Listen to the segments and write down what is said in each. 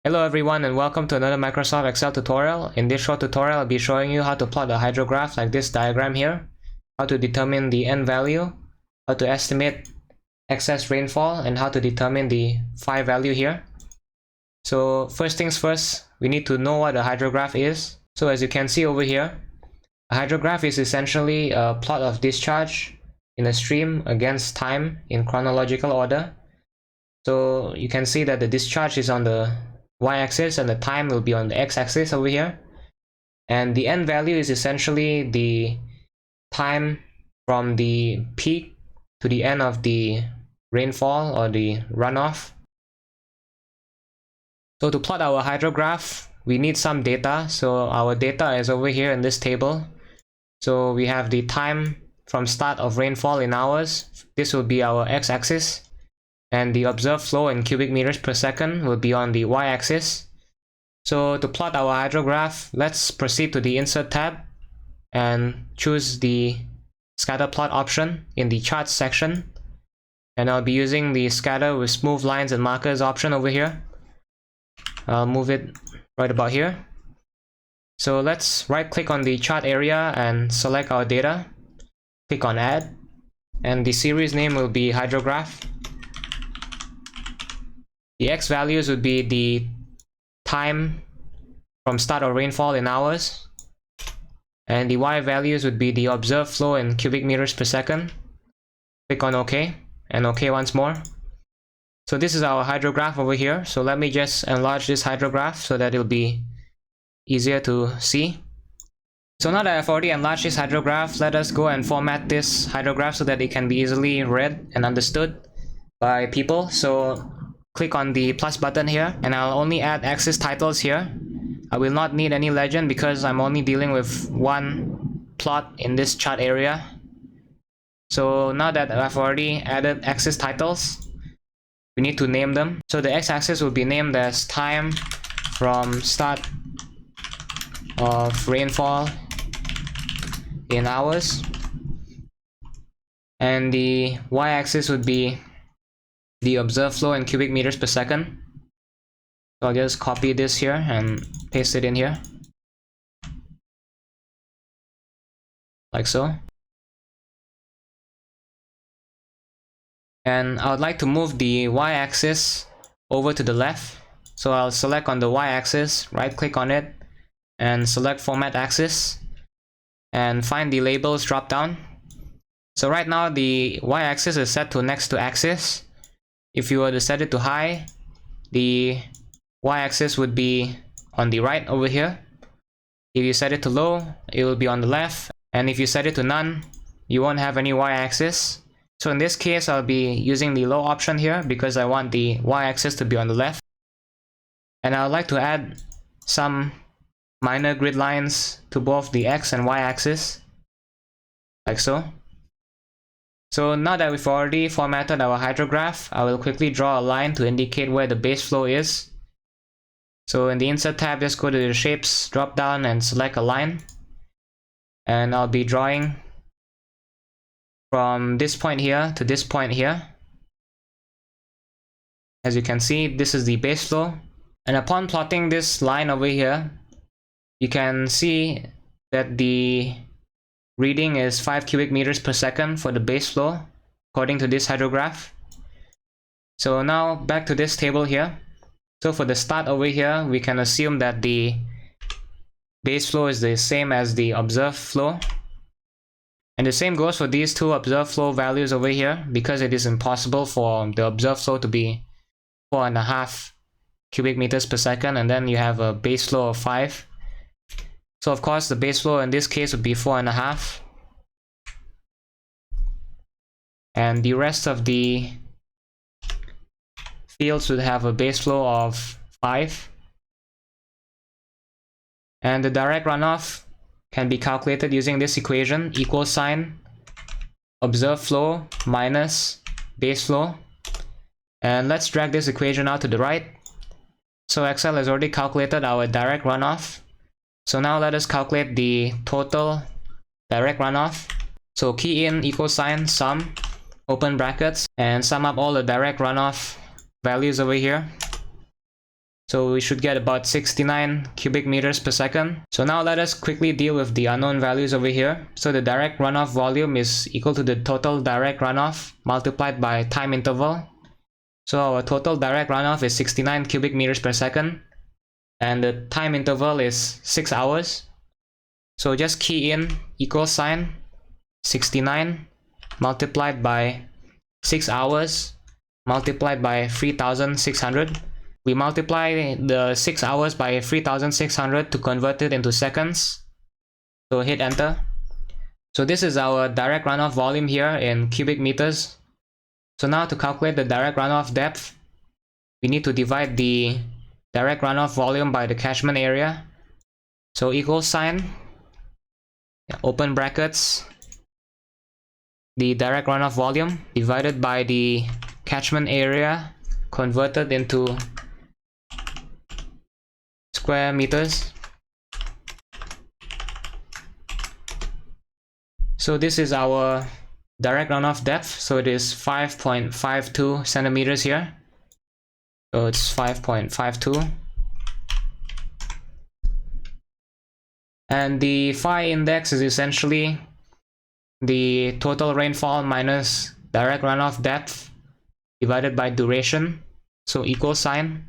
Hello everyone and welcome to another Microsoft Excel tutorial. In this short tutorial, I'll be showing you how to plot a hydrograph like this diagram here, how to determine the n value, how to estimate excess rainfall, and how to determine the phi value here. So first things first, we need to know what a hydrograph is. So as you can see over here, a hydrograph is essentially a plot of discharge in a stream against time in chronological order. So you can see that the discharge is on the y-axis and the time will be on the x-axis over here, and the n value is essentially the time from the peak to the end of the rainfall or the runoff. So to plot our hydrograph, we need some data. So our data is over here in this table. So we have the time from start of rainfall in hours. This will be our x-axis. And the observed flow in cubic meters per second will be on the y-axis. So to plot our hydrograph, let's proceed to the Insert tab and choose the Scatter Plot option in the Charts section. And I'll be using the Scatter with Smooth Lines and Markers option over here. I'll move it right about here. So let's right-click on the chart area and select our data. Click on Add. And the series name will be Hydrograph. The x values would be the time from start of rainfall in hours, and the y values would be the observed flow in cubic meters per second. Click on OK, and OK once more. So this is our hydrograph over here. So let me just enlarge this hydrograph so that it'll be easier to see. So now that I've already enlarged this hydrograph, let us go and format this hydrograph so that it can be easily read and understood by people. So click on the plus button here, and I'll only add axis titles here. I will not need any legend because I'm only dealing with one plot in this chart area. So now that I've already added axis titles, we need to name them. So the x-axis will be named as time from start of rainfall in hours, and the y-axis would be the observed flow in cubic meters per second. So I'll just copy this here and paste it in here, like so. And I would like to move the y-axis over to the left. So I'll select on the y-axis, right click on it, and select Format Axis, and find the Labels drop down. So right now the y-axis is set to next to axis. If you were to set it to high, the y-axis would be on the right over here. If you set it to low, it will be on the left. And if you set it to none, you won't have any y-axis. So in this case, I'll be using the low option here because I want the y-axis to be on the left. And I would like to add some minor grid lines to both the x and y-axis, like so. So now that we've already formatted our hydrograph, I will quickly draw a line to indicate where the base flow is. So in the Insert tab, just go to the Shapes drop down and select a line. And I'll be drawing from this point here to this point here. As you can see, this is the base flow. And upon plotting this line over here, you can see that the reading is 5 cubic meters per second for the base flow, according to this hydrograph. So now back to this table here. So for the start over here, we can assume that the base flow is the same as the observed flow. And the same goes for these two observed flow values over here, because it is impossible for the observed flow to be 4.5 cubic meters per second, and then you have a base flow of 5. So of course the base flow in this case would be 4.5. And the rest of the fields would have a base flow of 5. And the direct runoff can be calculated using this equation, equal sign observed flow minus base flow. And let's drag this equation out to the right. So Excel has already calculated our direct runoff. So now let us calculate the total direct runoff. So key in equal sign sum, open brackets, and sum up all the direct runoff values over here. So we should get about 69 cubic meters per second. So now let us quickly deal with the unknown values over here. So the direct runoff volume is equal to the total direct runoff multiplied by time interval. So our total direct runoff is 69 cubic meters per second. And the time interval is 6 hours. So just key in equal sign 69 multiplied by 6 hours multiplied by 3600. We multiply the 6 hours by 3600 to convert it into seconds. So hit enter. So this is our direct runoff volume here in cubic meters. So now to calculate the direct runoff depth, we need to divide the direct runoff volume by the catchment area. So equal sign, open brackets, the direct runoff volume divided by the catchment area converted into square meters. So this is our direct runoff depth. So it is 5.52 centimeters here. So it's 5.52. And the Phi Index is essentially the total rainfall minus direct runoff depth divided by duration. So equal sign,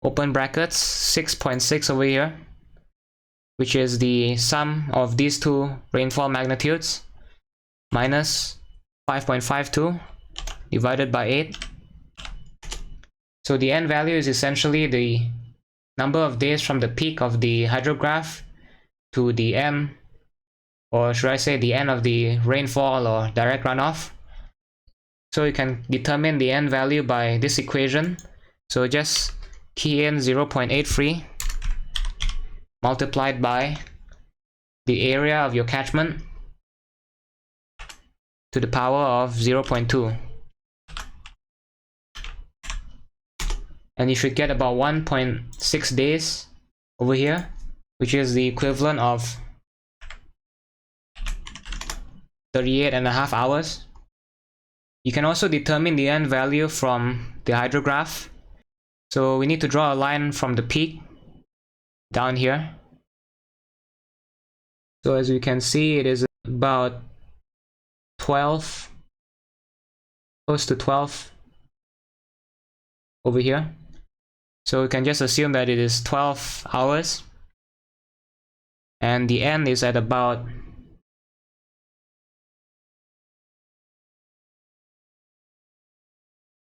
open brackets, 6.6 over here, which is the sum of these two rainfall magnitudes, minus 5.52 divided by 8. So the n value is essentially the number of days from the peak of the hydrograph to the n, or should I say the n of the rainfall or direct runoff. So you can determine the n value by this equation. So just key in 0.83 multiplied by the area of your catchment to the power of 0.2. And you should get about 1.6 days over here, which is the equivalent of 38.5 hours. You can also determine the n value from the hydrograph. So we need to draw a line from the peak down here. So as you can see, it is about 12, close to 12 over here. So we can just assume that it is 12 hours. And the n is at about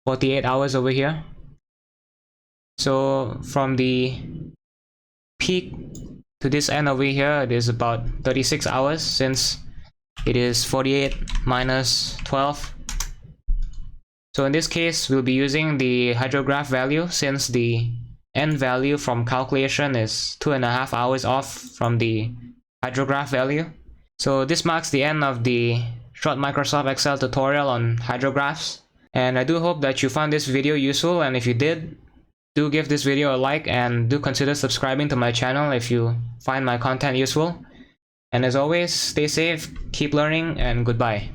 48 hours over here. So from the peak to this end over here, it is about 36 hours, since it is 48 minus 12. So in this case, we'll be using the hydrograph value, since the n value from calculation is 2.5 hours off from the hydrograph value. So this marks the end of the short Microsoft Excel tutorial on hydrographs. And I do hope that you found this video useful, and if you did, do give this video a like and do consider subscribing to my channel if you find my content useful. And as always, stay safe, keep learning, and goodbye.